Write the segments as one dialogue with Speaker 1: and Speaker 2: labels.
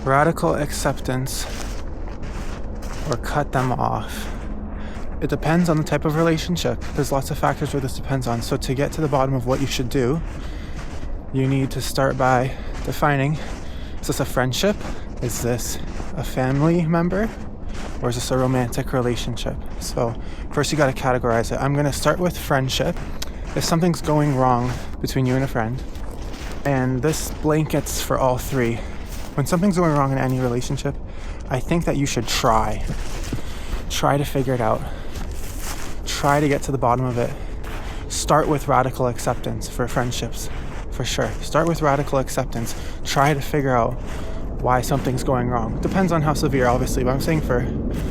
Speaker 1: radical acceptance, or cut them off. It depends on the type of relationship. There's lots of factors where this depends on. So to get to the bottom of what you should do, you need to start by defining, is this a friendship? Is this a family member? Or is this a romantic relationship? So first you got to categorize it. I'm going to start with friendship. If something's going wrong between you and a friend, and this blankets for all three, when something's going wrong in any relationship, I think that you should try to figure it out. Try to get to the bottom of it. Start with radical acceptance for friendships, for sure. Start with radical acceptance. Try to figure out why something's going wrong. Depends on how severe, obviously, but I'm saying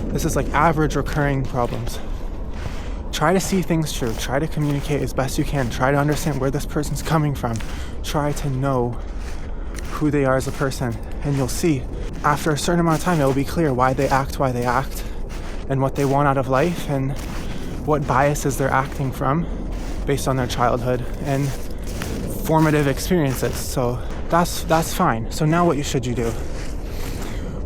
Speaker 1: this is like average recurring problems. Try to see things through. Try to communicate as best you can. Try to understand where this person's coming from. Try to know who they are as a person. And you'll see, after a certain amount of time, it will be clear why they act, and what they want out of life, and what biases they're acting from based on their childhood and formative experiences. So that's fine. So now what should you do?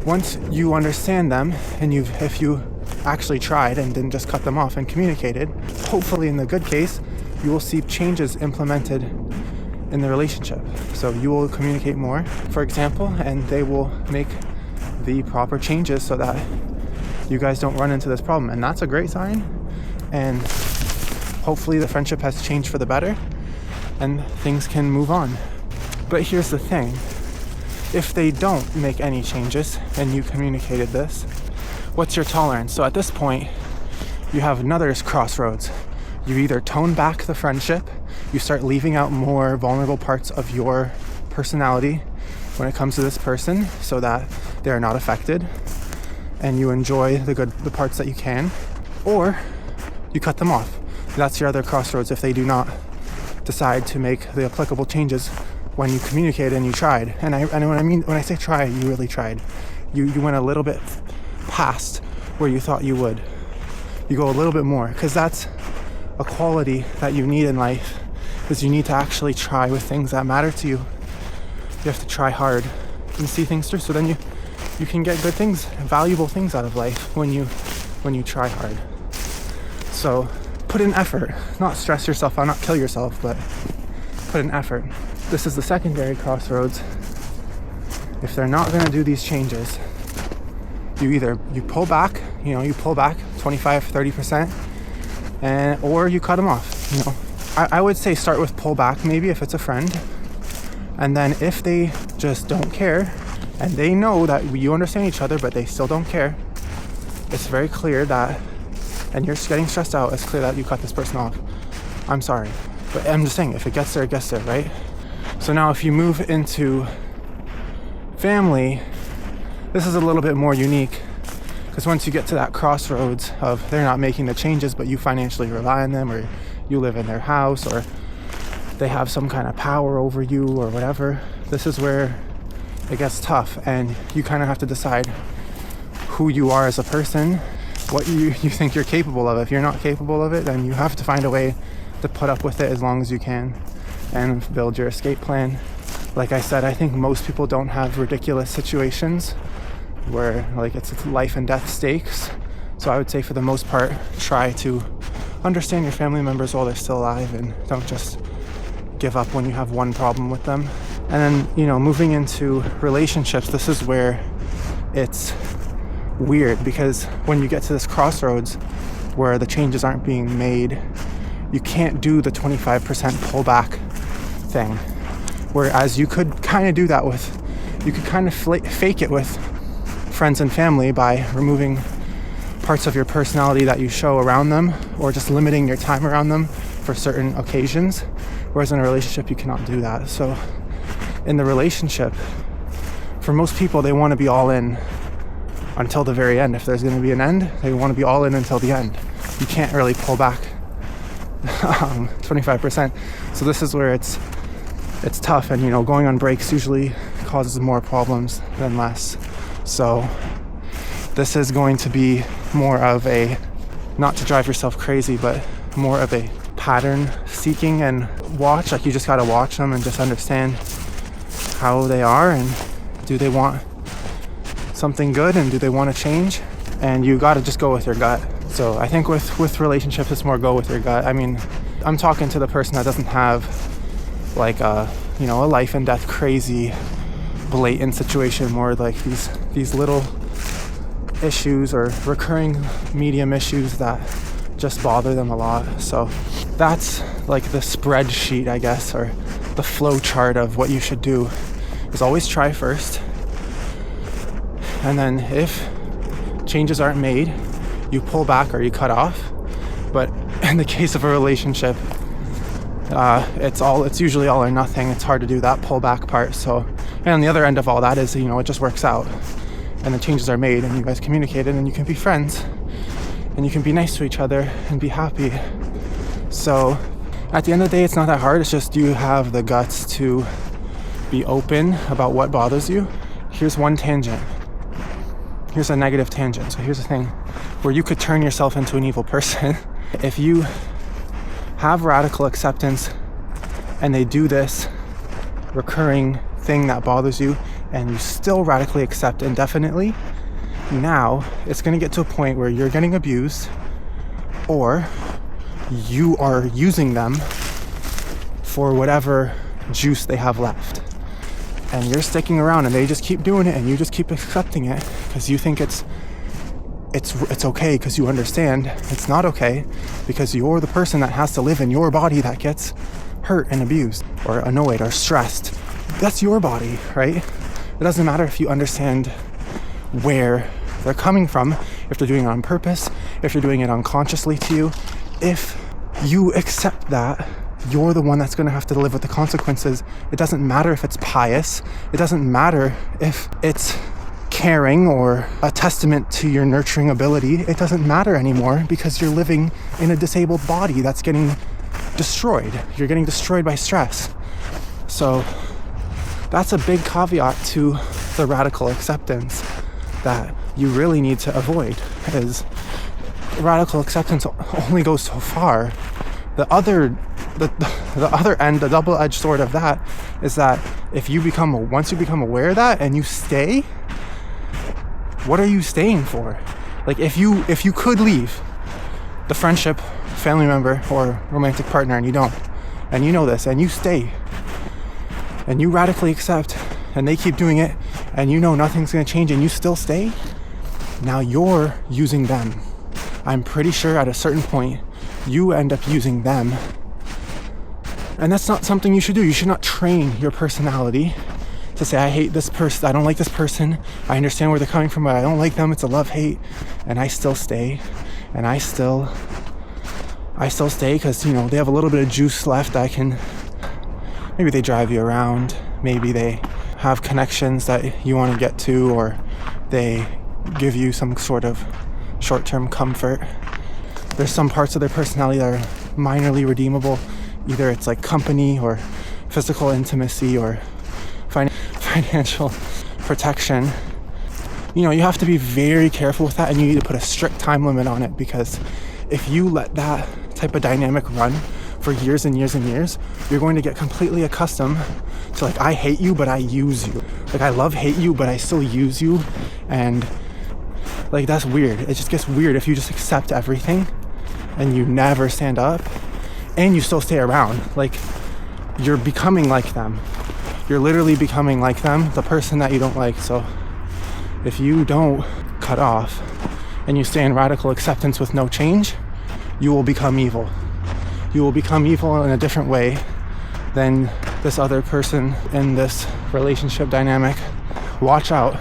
Speaker 1: Once you understand them, and if you actually tried and didn't just cut them off and communicated, hopefully in the good case, you will see changes implemented in the relationship. So you will communicate more, for example, and they will make the proper changes so that you guys don't run into this problem. And that's a great sign. And hopefully the friendship has changed for the better and things can move on. But here's the thing. If they don't make any changes and you communicated this, what's your tolerance? So at this point, you have another crossroads. You either tone back the friendship, you start leaving out more vulnerable parts of your personality when it comes to this person so that they are not affected, and you enjoy the parts that you can, or you cut them off. That's your other crossroads if they do not decide to make the applicable changes when you communicated and you tried. And when I say try, you really tried. You went a little bit past where you thought you would. You go a little bit more, because that's a quality that you need in life, is you need to actually try with things that matter to you. You have to try hard and see things through, so then you can get good things, valuable things out of life when you try hard. So put in effort, not stress yourself out, not kill yourself, but put in effort. This is the secondary crossroads. If they're not going to do these changes, you pull back 25-30%, or you cut them off. I would say start with pull back, maybe if it's a friend, and then if they just don't care and they know that you understand each other but they still don't care, it's very clear that, and you're getting stressed out, it's clear that you cut this person off. I'm sorry, but I'm just saying, if it gets there, it gets there, right? So now if you move into family, this is a little bit more unique, because once you get to that crossroads of they're not making the changes but you financially rely on them, or you live in their house, or they have some kind of power over you or whatever, this is where it gets tough, and you kind of have to decide who you are as a person, what you think you're capable of. If you're not capable of it, then you have to find a way to put up with it as long as you can and build your escape plan. Like I said, I think most people don't have ridiculous situations where it's life and death stakes. So I would say for the most part, try to understand your family members while they're still alive, and don't just give up when you have one problem with them. And then, moving into relationships, this is where it's weird, because when you get to this crossroads where the changes aren't being made, you can't do the 25% pullback thing. Whereas you could kind of do that you could kind of fake it with friends and family by removing parts of your personality that you show around them, or just limiting your time around them for certain occasions. Whereas in a relationship, you cannot do that. So in the relationship, for most people, they want to be all in until the very end. If there's going to be an end, they want to be all in until the end. You can't really pull back 25%. So this is where it's tough, and going on breaks usually causes more problems than less. So this is going to be more of a, not to drive yourself crazy, but more of a pattern seeking and watch. You just got to watch them and just understand how they are, and do they want something good and do they want to change? And you got to just go with your gut. So I think with relationships, it's more go with your gut. I mean, I'm talking to the person that doesn't have like a life and death crazy blatant situation, more like these little issues or recurring medium issues that just bother them a lot. So that's like the spreadsheet, I guess, or the flow chart of what you should do is always try first. And then if changes aren't made, you pull back or you cut off. But in the case of a relationship, it's usually all or nothing. It's hard to do that pull back part. So, and on the other end of all that is, it just works out and the changes are made and you guys communicate and you can be friends and you can be nice to each other and be happy. So at the end of the day, it's not that hard. It's just you have the guts to be open about what bothers you. Here's one tangent. Here's a negative tangent. So here's the thing where you could turn yourself into an evil person. If you have radical acceptance and they do this recurring thing that bothers you and you still radically accept indefinitely, now it's going to get to a point where you're getting abused or you are using them for whatever juice they have left. And you're sticking around and they just keep doing it and you just keep accepting it because you think it's okay because you understand it's not okay because you're the person that has to live in your body that gets hurt and abused or annoyed or stressed. That's your body, right? It doesn't matter if you understand where they're coming from, if they're doing it on purpose, if they're doing it unconsciously to you. If you accept that, you're the one that's going to have to live with the consequences. It doesn't matter if it's pious. It doesn't matter if it's caring or a testament to your nurturing ability. It doesn't matter anymore because you're living in a disabled body that's getting destroyed. You're getting destroyed by stress. So that's a big caveat to the radical acceptance that you really need to avoid, is radical acceptance only goes so far. The other end, the double-edged sword of that is that once you become aware of that and you stay, what are you staying for? Like if you could leave the friendship, family member, or romantic partner and you don't, and you know this, and you stay, and you radically accept, and they keep doing it, and you know nothing's gonna change, and you still stay, now you're using them. I'm pretty sure at a certain point, you end up using them. And that's not something you should do. You should not train your personality to say, I hate this person, I don't like this person, I understand where they're coming from, but I don't like them, it's a love-hate, and I still stay, and I still stay because, they have a little bit of juice left. Maybe they drive you around, maybe they have connections that you want to get to, or they give you some sort of short-term comfort. There's some parts of their personality that are minorly redeemable. Either it's like company or physical intimacy or financial protection. You have to be very careful with that, and you need to put a strict time limit on it, because if you let that type of dynamic run for years and years and years, you're going to get completely accustomed to I hate you, but I use you. I hate you, but I still use you. And that's weird. It just gets weird if you just accept everything and you never stand up and you still stay around. You're becoming like them. You're literally becoming like them, the person that you don't like. So if you don't cut off and you stay in radical acceptance with no change, you will become evil. You will become evil in a different way than this other person in this relationship dynamic. Watch out.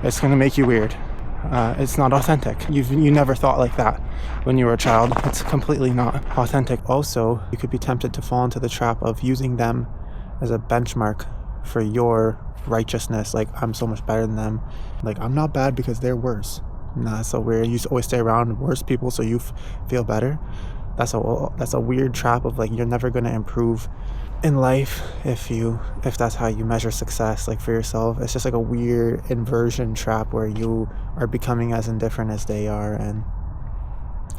Speaker 1: It's going to make you weird. It's not authentic. You never thought like that when you were a child. It's completely not authentic. Also, you could be tempted to fall into the trap of using them as a benchmark for your righteousness. I'm so much better than them. I'm not bad because they're worse. Nah, that's so weird. You always stay around worse people so you feel better. That's a weird trap of you're never going to improve in life if that's how you measure success for yourself. It's just a weird inversion trap where you are becoming as indifferent as they are, and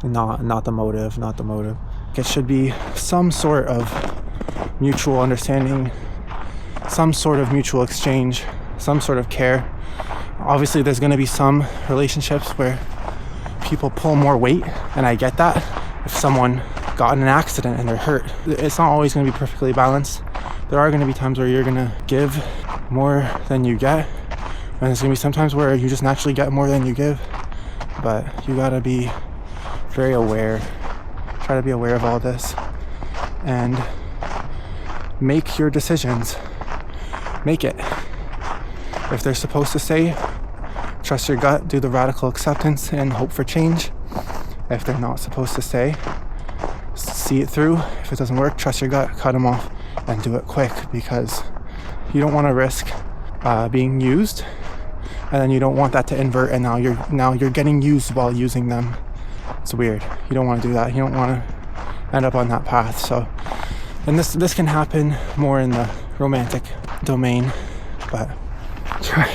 Speaker 1: not the motive. It should be some sort of mutual understanding, some sort of mutual exchange, some sort of care. Obviously, there's going to be some relationships where people pull more weight, and I get that. If someone got in an accident and they're hurt, it's not always going to be perfectly balanced. There are going to be times where you're going to give more than you get, and there's going to be some times where you just naturally get more than you give. But you got to be very aware. Try to be aware of all this and make your decisions. Make it. If they're supposed to say, trust your gut, do the radical acceptance and hope for change. If they're not supposed to say, see it through. If it doesn't work, trust your gut, cut them off, and do it quick, because you don't want to risk being used, and then you don't want that to invert, and now you're getting used while using them. It's weird. You don't want to do that. You don't want to end up on that path. So, and this can happen more in the romantic domain, but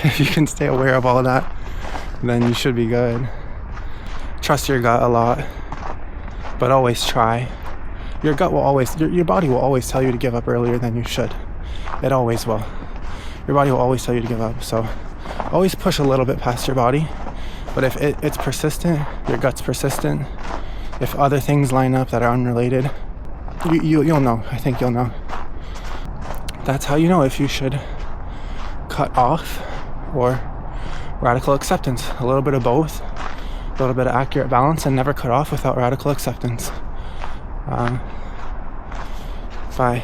Speaker 1: if you can stay aware of all of that, then you should be good. Trust your gut a lot, but always try. Your gut will always, your body will always tell you to give up earlier than you should. It always will. Your body will always tell you to give up. So always push a little bit past your body. But if it's persistent, your gut's persistent, if other things line up that are unrelated, you'll know. I think you'll know. That's how you know if you should cut off or radical acceptance. A little bit of both, a little bit of accurate balance, and never cut off without radical acceptance. Bye.